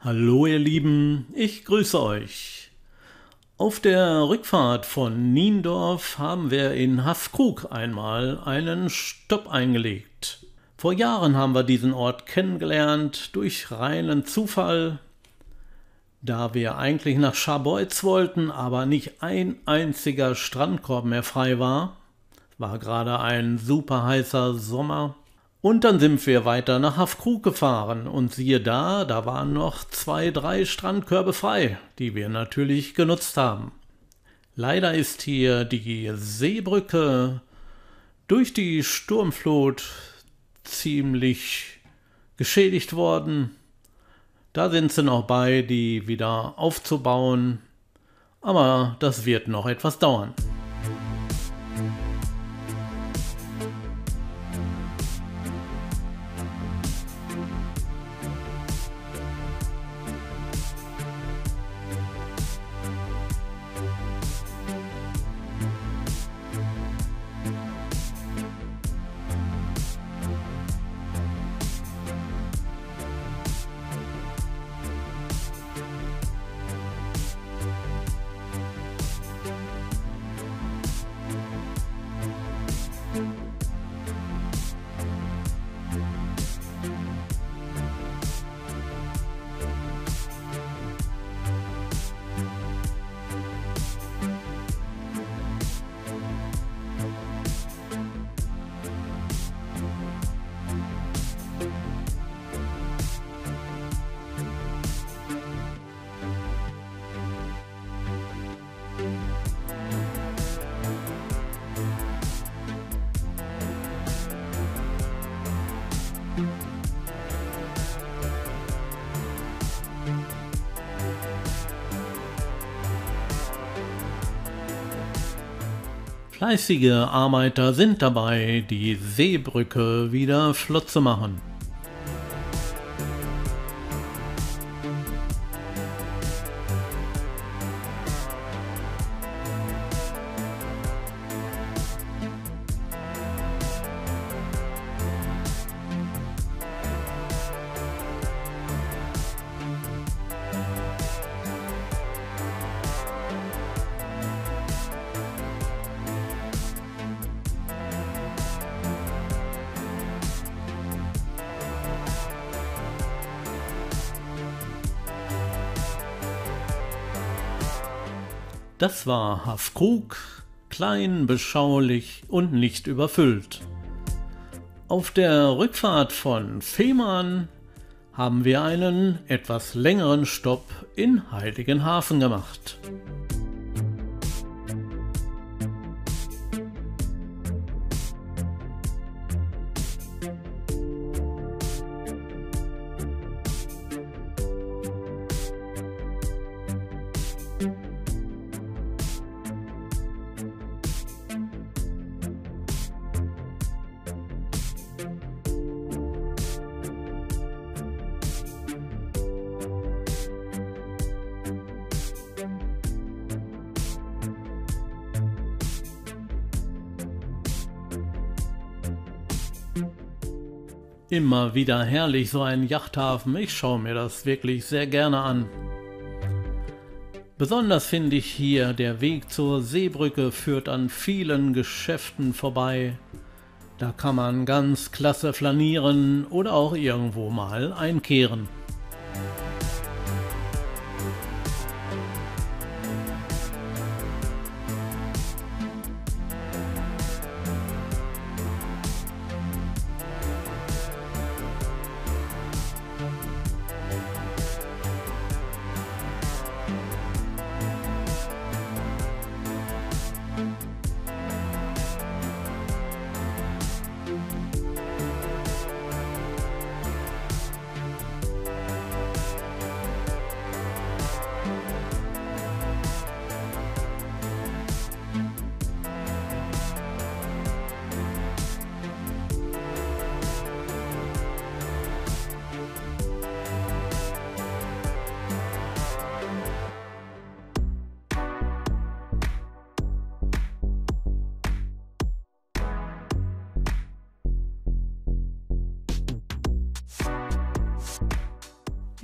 Hallo ihr Lieben, ich grüße euch. Auf der Rückfahrt von Niendorf haben wir in Haffkrug einmal einen Stopp eingelegt. Vor Jahren haben wir diesen Ort kennengelernt durch reinen Zufall, da wir eigentlich nach Scharbeutz wollten, aber nicht ein einziger Strandkorb mehr frei war. War gerade ein super heißer Sommer. Und dann sind wir weiter nach Haffkrug gefahren und siehe da waren noch 2, 3 Strandkörbe frei, die wir natürlich genutzt haben. Leider ist hier die Seebrücke durch die Sturmflut ziemlich geschädigt worden. Da sind sie noch bei, die wieder aufzubauen, aber das wird noch etwas dauern. Fleißige Arbeiter sind dabei, die Seebrücke wieder flott zu machen. Das war Haffkrug, klein, beschaulich und nicht überfüllt. Auf der Rückfahrt von Fehmarn haben wir einen etwas längeren Stopp in Heiligenhafen gemacht. Immer wieder herrlich, so ein Yachthafen. Ich schaue mir das wirklich sehr gerne an. Besonders finde ich hier, der Weg zur Seebrücke führt an vielen Geschäften vorbei. Da kann man ganz klasse flanieren oder auch irgendwo mal einkehren.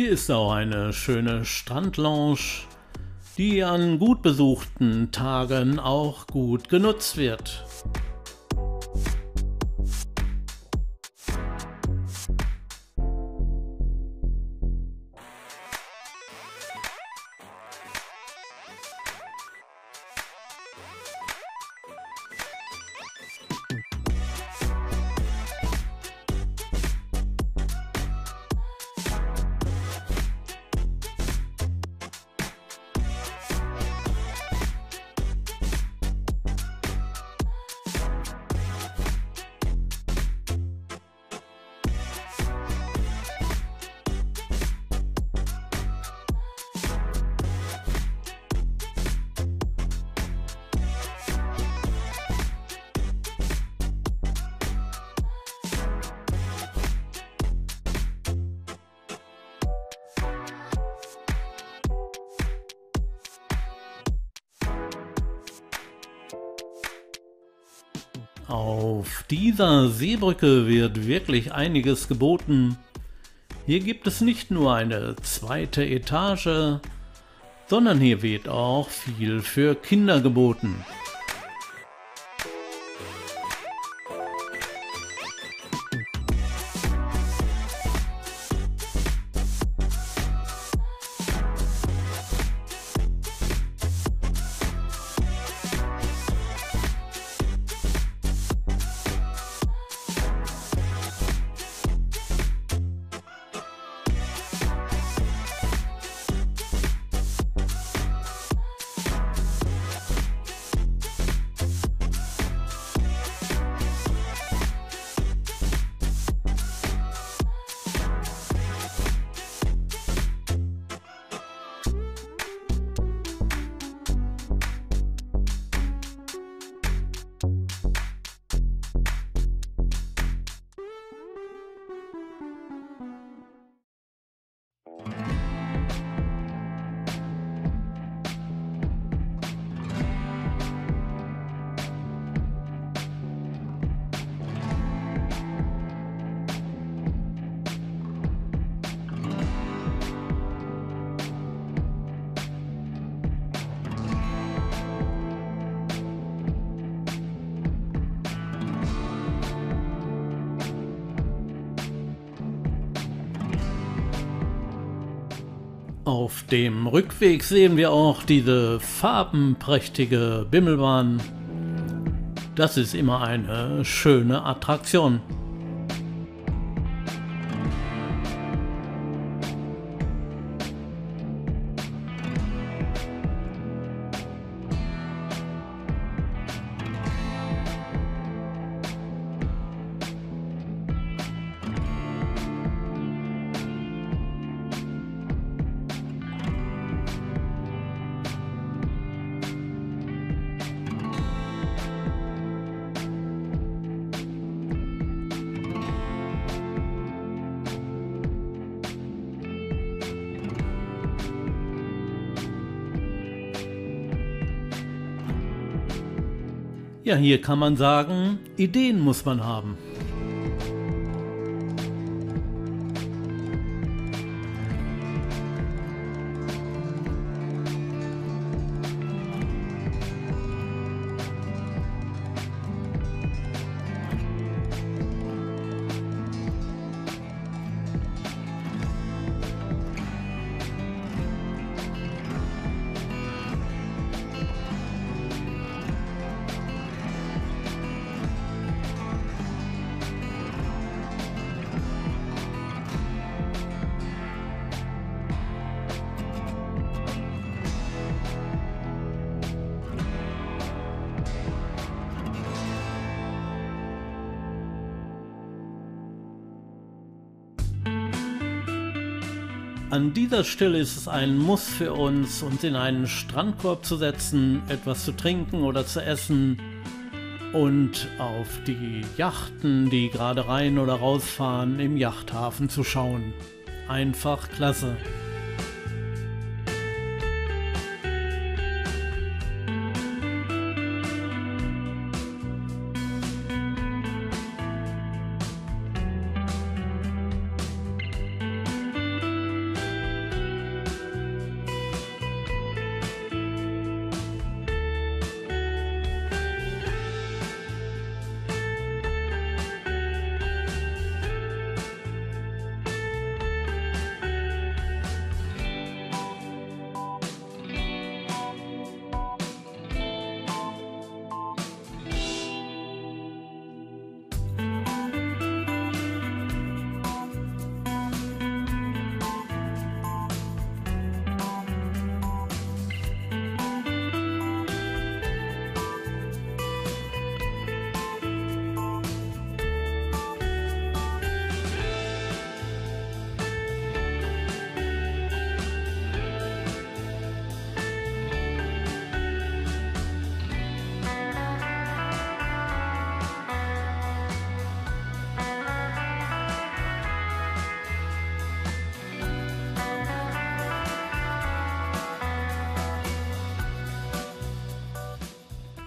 Hier ist auch eine schöne Strandlounge, die an gut besuchten Tagen auch gut genutzt wird. Auf dieser Seebrücke wird wirklich einiges geboten. Hier gibt es nicht nur eine zweite Etage, sondern hier wird auch viel für Kinder geboten. Auf dem Rückweg sehen wir auch diese farbenprächtige Bimmelbahn. Das ist immer eine schöne Attraktion. Ja, hier kann man sagen, Ideen muss man haben. An dieser Stelle ist es ein Muss für uns in einen Strandkorb zu setzen, etwas zu trinken oder zu essen und auf die Yachten, die gerade rein oder rausfahren, im Yachthafen zu schauen. Einfach klasse.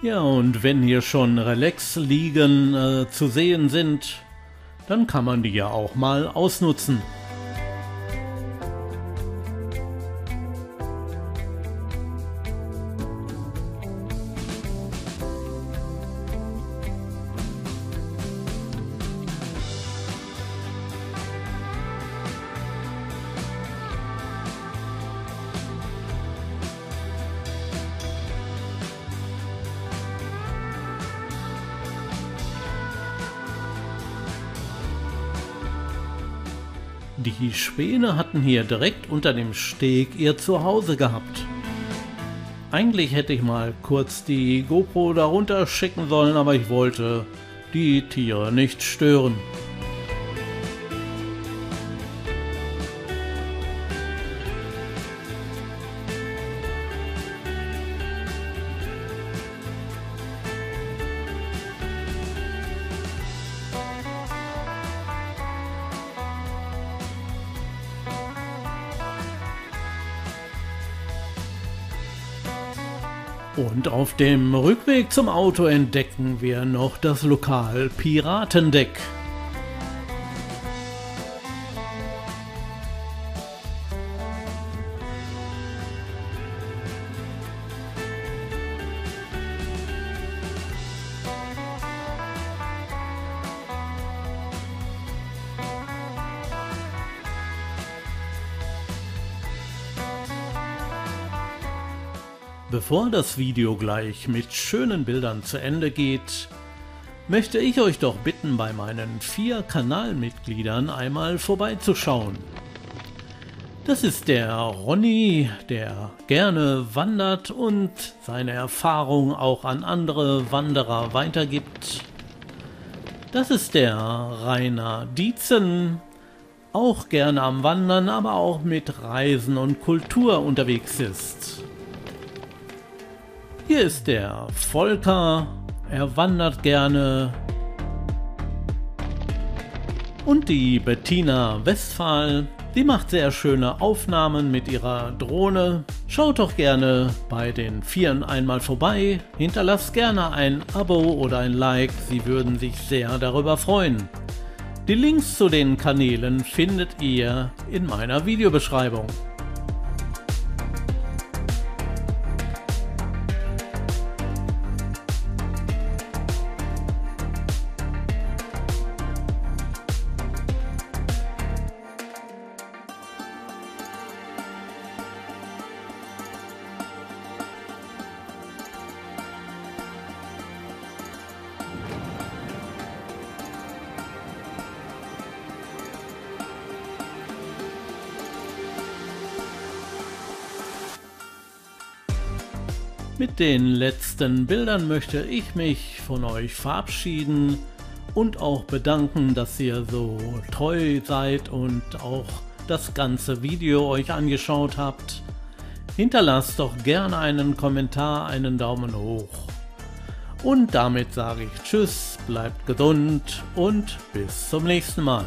Ja, und wenn hier schon Relax-Liegen zu sehen sind, dann kann man die ja auch mal ausnutzen. Die Späne hatten hier direkt unter dem Steg ihr Zuhause gehabt. Eigentlich hätte ich mal kurz die GoPro darunter schicken sollen, aber ich wollte die Tiere nicht stören. Und auf dem Rückweg zum Auto entdecken wir noch das Lokal Piratendeck. Bevor das Video gleich mit schönen Bildern zu Ende geht, möchte ich euch doch bitten, bei meinen 4 Kanalmitgliedern einmal vorbeizuschauen. Das ist der Ronny, der gerne wandert und seine Erfahrung auch an andere Wanderer weitergibt. Das ist der Rainer Dietzen, auch gerne am Wandern, aber auch mit Reisen und Kultur unterwegs ist. Hier ist der Volker, er wandert gerne. Und die Bettina Westphal, die macht sehr schöne Aufnahmen mit ihrer Drohne. Schaut doch gerne bei den 4 einmal vorbei, hinterlasst gerne ein Abo oder ein Like, sie würden sich sehr darüber freuen. Die Links zu den Kanälen findet ihr in meiner Videobeschreibung. Mit den letzten Bildern möchte ich mich von euch verabschieden und auch bedanken, dass ihr so treu seid und auch das ganze Video euch angeschaut habt. Hinterlasst doch gerne einen Kommentar, einen Daumen hoch. Und damit sage ich Tschüss, bleibt gesund und bis zum nächsten Mal.